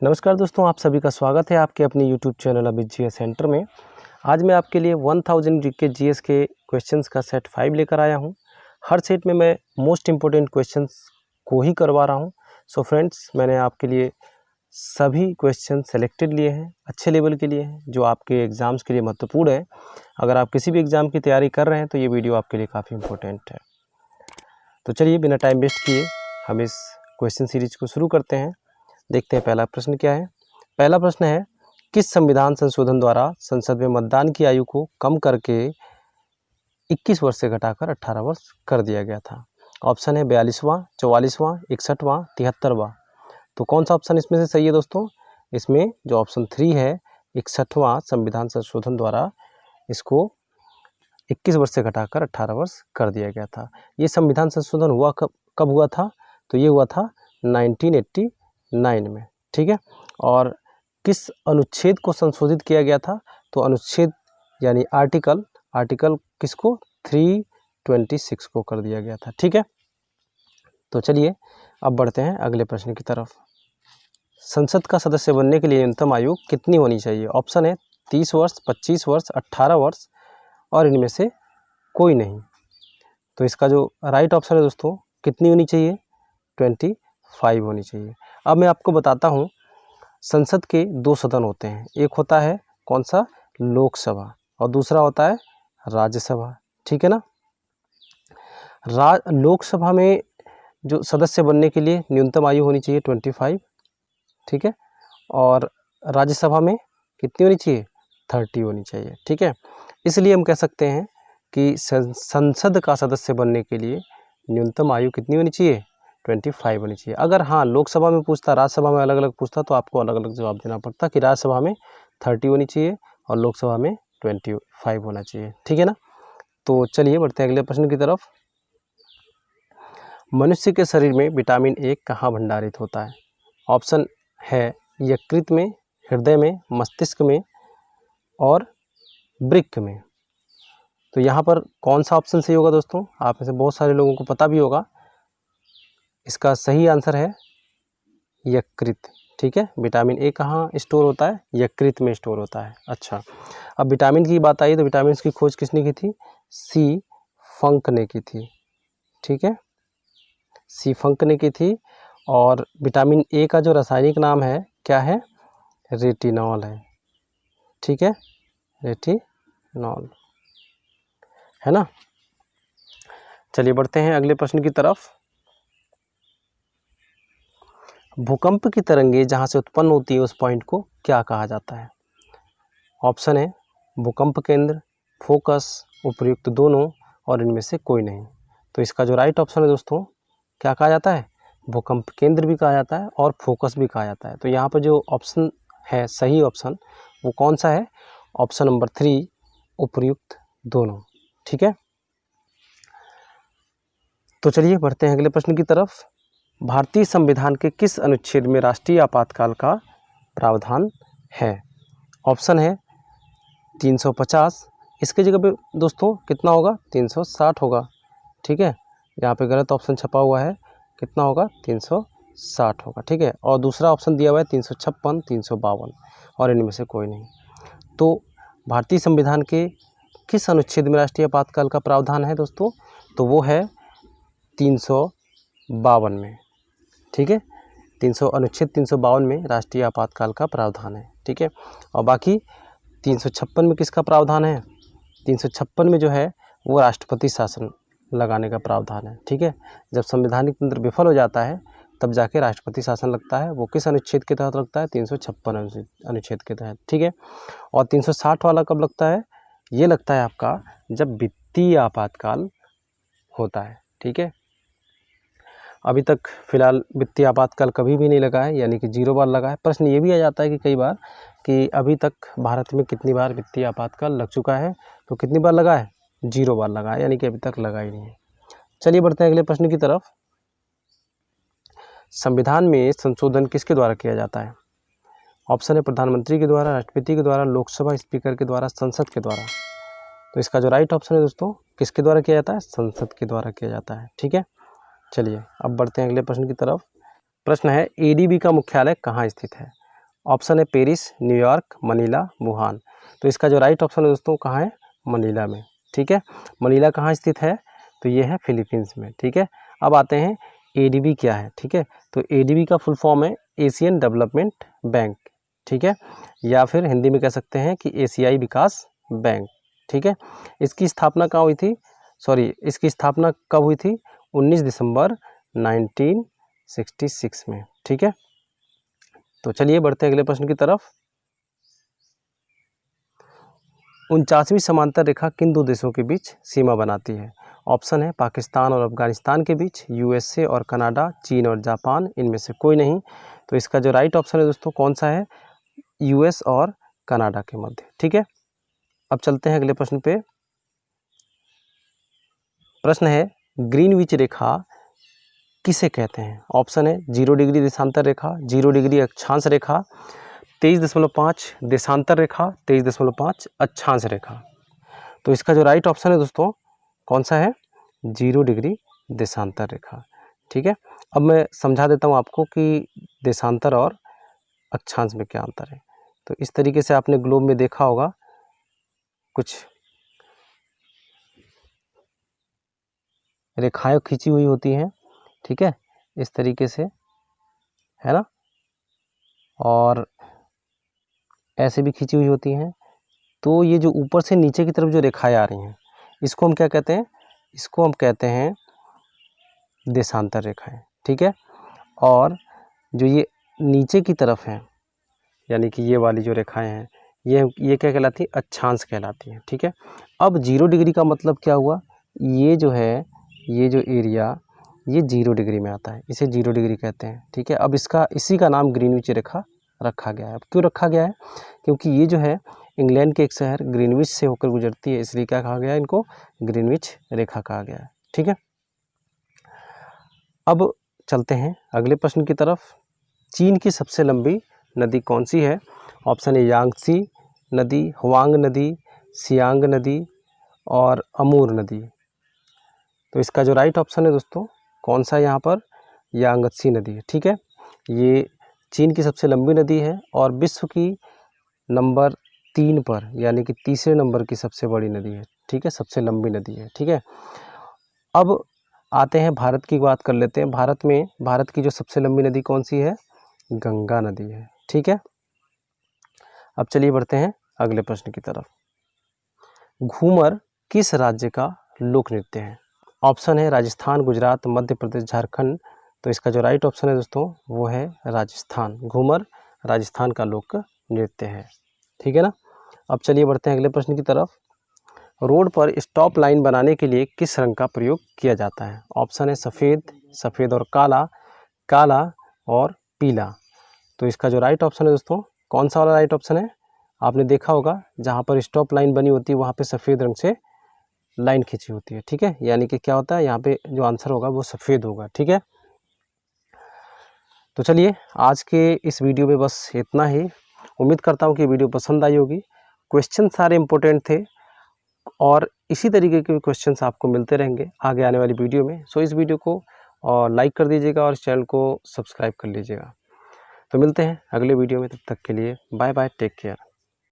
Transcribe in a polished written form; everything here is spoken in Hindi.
नमस्कार दोस्तों, आप सभी का स्वागत है आपके अपने YouTube channel Amit GS centre में। आज मैं आपके लिए 1000 जीके जीएस के क्वेश्चंस का सेट 5 लेकर आया हूं। हर सेट में मैं मोस्ट इम्पोर्टेंट क्वेश्चंस को ही करवा रहा हूं। सो फ्रेंड्स, मैंने आपके लिए सभी क्वेश्चन सेलेक्टेड लिए हैं, अच्छे लेवल के लिए हैं, जो आपके एग्ज़ाम्स के लिए महत्वपूर्ण है। अगर आप किसी भी एग्ज़ाम की तैयारी कर रहे हैं तो ये वीडियो आपके लिए काफ़ी इंपॉर्टेंट है। तो चलिए बिना टाइम वेस्ट किए हम इस क्वेश्चन सीरीज को शुरू करते हैं। देखते हैं पहला प्रश्न क्या है। पहला प्रश्न है, किस संविधान संशोधन द्वारा संसद में मतदान की आयु को कम करके 21 वर्ष से घटाकर 18 वर्ष कर दिया गया था? ऑप्शन है 42वां, 44वां, 61वां, 73वां। तो कौन सा ऑप्शन इसमें से सही है दोस्तों? इसमें जो ऑप्शन 3 है, 61वां संविधान संशोधन द्वारा इसको 21 वर्ष से घटाकर 18 वर्ष कर दिया गया था। ये संविधान संशोधन हुआ कब हुआ था? तो ये हुआ था 1989 में, ठीक है। और किस अनुच्छेद को संशोधित किया गया था? तो अनुच्छेद यानी आर्टिकल किसको? 326 को कर दिया गया था, ठीक है। तो चलिए अब बढ़ते हैं अगले प्रश्न की तरफ। संसद का सदस्य बनने के लिए न्यूनतम आयु कितनी होनी चाहिए? ऑप्शन है 30 वर्ष, 25 वर्ष, 18 वर्ष और इनमें से कोई नहीं। तो इसका जो राइट ऑप्शन है दोस्तों, कितनी होनी चाहिए? 25 होनी चाहिए। अब मैं आपको बताता हूँ, संसद के 2 सदन होते हैं। एक होता है कौन सा? लोकसभा, और दूसरा होता है राज्यसभा, ठीक है ना। लोकसभा में जो सदस्य बनने के लिए न्यूनतम आयु होनी चाहिए 25, ठीक है। और राज्यसभा में कितनी होनी चाहिए? 30 होनी चाहिए, ठीक है। इसलिए हम कह सकते हैं कि संसद का सदस्य बनने के लिए न्यूनतम आयु कितनी होनी चाहिए? 25 होनी चाहिए। अगर हाँ लोकसभा में पूछता, राज्यसभा में अलग अलग पूछता, तो आपको अलग अलग जवाब देना पड़ता कि राज्यसभा में 30 होनी चाहिए और लोकसभा में 25 होना चाहिए, ठीक है ना। तो चलिए बढ़ते हैं अगले प्रश्न की तरफ। मनुष्य के शरीर में विटामिन ए कहाँ भंडारित होता है? ऑप्शन है यकृत में, हृदय में, मस्तिष्क में और वृक्क में। तो यहाँ पर कौन सा ऑप्शन सही होगा दोस्तों? आप में से बहुत सारे लोगों को पता भी होगा। इसका सही आंसर है यकृत, ठीक है। विटामिन ए कहाँ स्टोर होता है? यकृत में स्टोर होता है। अच्छा, अब विटामिन की बात आई तो विटामिन की खोज किसने की थी? सी फंक ने की थी, ठीक है। सी फंक ने की थी। और विटामिन ए का जो रासायनिक नाम है क्या है? रेटिनॉल है, ठीक है, रेटिनॉल, है ना। चलिए बढ़ते हैं अगले प्रश्न की तरफ। भूकंप की तरंगे जहाँ से उत्पन्न होती है उस पॉइंट को क्या कहा जाता है? ऑप्शन है भूकंप केंद्र, फोकस, उपयुक्त दोनों और इनमें से कोई नहीं। तो इसका जो राइट ऑप्शन है दोस्तों, क्या कहा जाता है? भूकंप केंद्र भी कहा जाता है और फोकस भी कहा जाता है। तो यहाँ पर जो ऑप्शन है, सही ऑप्शन, वो कौन सा है? ऑप्शन नंबर 3, उपयुक्त दोनों, ठीक है। तो चलिए बढ़ते हैं अगले प्रश्न की तरफ। भारतीय संविधान के किस अनुच्छेद में राष्ट्रीय आपातकाल का प्रावधान है? ऑप्शन है 350, इसके जगह पे दोस्तों कितना होगा? 360 होगा, ठीक है। यहाँ पे गलत ऑप्शन छपा हुआ है, कितना होगा? 360 होगा, ठीक है। और दूसरा ऑप्शन दिया हुआ है 356, 352 और इनमें से कोई नहीं। तो भारतीय संविधान के किस अनुच्छेद में राष्ट्रीय आपातकाल का प्रावधान है दोस्तों? तो वो है 352 में, ठीक है। अनुच्छेद 352 में राष्ट्रीय आपातकाल का प्रावधान है, ठीक है। और बाकी 356 में किसका प्रावधान है? 356 में जो है वो राष्ट्रपति शासन लगाने का प्रावधान है, ठीक है। जब संवैधानिक तंत्र विफल हो जाता है तब जाके राष्ट्रपति शासन लगता है। वो किस अनुच्छेद के तहत लगता है? 356 अनुच्छेद के तहत, ठीक है। और 360 वाला कब लगता है? ये लगता है आपका जब वित्तीय आपातकाल होता है, ठीक है। अभी तक फिलहाल वित्तीय आपातकाल कभी भी नहीं लगा है, यानी कि 0 बार लगा है। प्रश्न ये भी आ जाता है कि कई बार कि अभी तक भारत में कितनी बार वित्तीय आपातकाल लग चुका है? तो कितनी बार लगा है? 0 बार लगा है, यानी कि अभी तक लगा ही नहीं है। चलिए बढ़ते हैं अगले प्रश्न की तरफ। संविधान में संशोधन किसके द्वारा किया जाता है? ऑप्शन है प्रधानमंत्री के द्वारा, राष्ट्रपति के द्वारा, लोकसभा स्पीकर के द्वारा, संसद के द्वारा। तो इसका जो राइट ऑप्शन है दोस्तों, किसके द्वारा किया जाता है? संसद के द्वारा किया जाता है, ठीक है। चलिए अब बढ़ते हैं अगले प्रश्न की तरफ। प्रश्न है एडीबी का मुख्यालय कहाँ स्थित है? ऑप्शन है पेरिस, न्यूयॉर्क, मनीला, वुहान। तो इसका जो राइट ऑप्शन है दोस्तों कहाँ है, मनीला में। ठीक है, मनीला कहाँ स्थित है, तो ये है फिलीपींस में। ठीक है, अब आते हैं एडीबी क्या है। ठीक है, तो एडीबी का फुल फॉर्म है एशियन डेवलपमेंट बैंक। ठीक है, या फिर हिंदी में कह सकते हैं कि एशियाई विकास बैंक। ठीक है, इसकी स्थापना कहाँ हुई थी, इसकी स्थापना कब हुई थी, 19 दिसंबर 1966 में। ठीक है, तो चलिए बढ़ते हैं अगले प्रश्न की तरफ। 49वीं समांतर रेखा किन दो देशों के बीच सीमा बनाती है। ऑप्शन है पाकिस्तान और अफगानिस्तान के बीच, यूएसए और कनाडा, चीन और जापान, इनमें से कोई नहीं। तो इसका जो राइट ऑप्शन है दोस्तों कौन सा है, यूएस और कनाडा के मध्य। ठीक है, अब चलते हैं अगले प्रश्न पे। प्रश्न है ग्रीनविच रेखा किसे कहते हैं। ऑप्शन है 0 डिग्री देशांतर रेखा, 0 डिग्री अक्षांश रेखा, 23.5 देशांतर रेखा, 23.5 अक्षांश रेखा। तो इसका जो राइट ऑप्शन है दोस्तों कौन सा है, 0 डिग्री देशांतर रेखा। ठीक है, अब मैं समझा देता हूँ आपको कि देशांतर और अक्षांश में क्या अंतर है। तो इस तरीके से आपने ग्लोब में देखा होगा, कुछ रेखाएं खींची हुई होती हैं। ठीक है, इस तरीके से, है ना, और ऐसे भी खींची हुई होती हैं। तो ये जो ऊपर से नीचे की तरफ जो रेखाएं आ रही हैं, इसको हम क्या कहते हैं, इसको हम कहते हैं देशांतर रेखाएं। ठीक है, और जो ये नीचे की तरफ हैं, यानी कि ये वाली जो रेखाएं हैं, ये क्या कहलाती है, अक्षांश कहलाती हैं। ठीक है, अब 0 डिग्री का मतलब क्या हुआ, ये जो है, ये जो एरिया, ये 0 डिग्री में आता है, इसे 0 डिग्री कहते हैं। ठीक है, अब इसी का नाम ग्रीनविच रेखा रखा गया है। अब क्यों रखा गया है, क्योंकि ये जो है इंग्लैंड के एक शहर ग्रीनविच से होकर गुजरती है, इसलिए क्या कहा गया है, इनको ग्रीनविच रेखा कहा गया है। ठीक है, अब चलते हैं अगले प्रश्न की तरफ। चीन की सबसे लंबी नदी कौन सी है। ऑप्शन है यांगत्से नदी, हुआंग नदी, सियांग नदी और अमूर नदी। तो इसका जो राइट ऑप्शन है दोस्तों कौन सा है यहाँ पर, यांगत्से नदी है। ठीक है, ये चीन की सबसे लंबी नदी है और विश्व की नंबर 3 पर, यानी कि तीसरे नंबर की सबसे बड़ी नदी है। ठीक है, सबसे लंबी नदी है। ठीक है, अब आते हैं भारत की बात कर लेते हैं। भारत की जो सबसे लंबी नदी कौन सी है, गंगा नदी है। ठीक है, अब चलिए बढ़ते हैं अगले प्रश्न की तरफ। घूमर किस राज्य का लोक नृत्य है। ऑप्शन है राजस्थान, गुजरात, मध्य प्रदेश, झारखंड। तो इसका जो राइट ऑप्शन है दोस्तों वो है राजस्थान। घूमर राजस्थान का लोक नृत्य है। ठीक है ना, अब चलिए बढ़ते हैं अगले प्रश्न की तरफ। रोड पर स्टॉप लाइन बनाने के लिए किस रंग का प्रयोग किया जाता है। ऑप्शन है सफ़ेद, सफ़ेद और काला, काला और पीला। तो इसका जो राइट ऑप्शन है दोस्तों कौन सा वाला राइट ऑप्शन है, आपने देखा होगा जहाँ पर स्टॉप लाइन बनी होती है वहाँ पे सफ़ेद रंग से लाइन खींची होती है। ठीक है, यानी कि क्या होता है, यहाँ पे जो आंसर होगा वो सफ़ेद होगा। ठीक है, तो चलिए आज के इस वीडियो में बस इतना ही। उम्मीद करता हूँ कि वीडियो पसंद आई होगी। क्वेश्चन सारे इंपॉर्टेंट थे और इसी तरीके के क्वेश्चंस आपको मिलते रहेंगे आगे आने वाली वीडियो में। सो इस वीडियो को लाइक कर दीजिएगा और इस चैनल को सब्सक्राइब कर लीजिएगा। तो मिलते हैं अगले वीडियो में, तब तक के लिए बाय बाय, टेक केयर।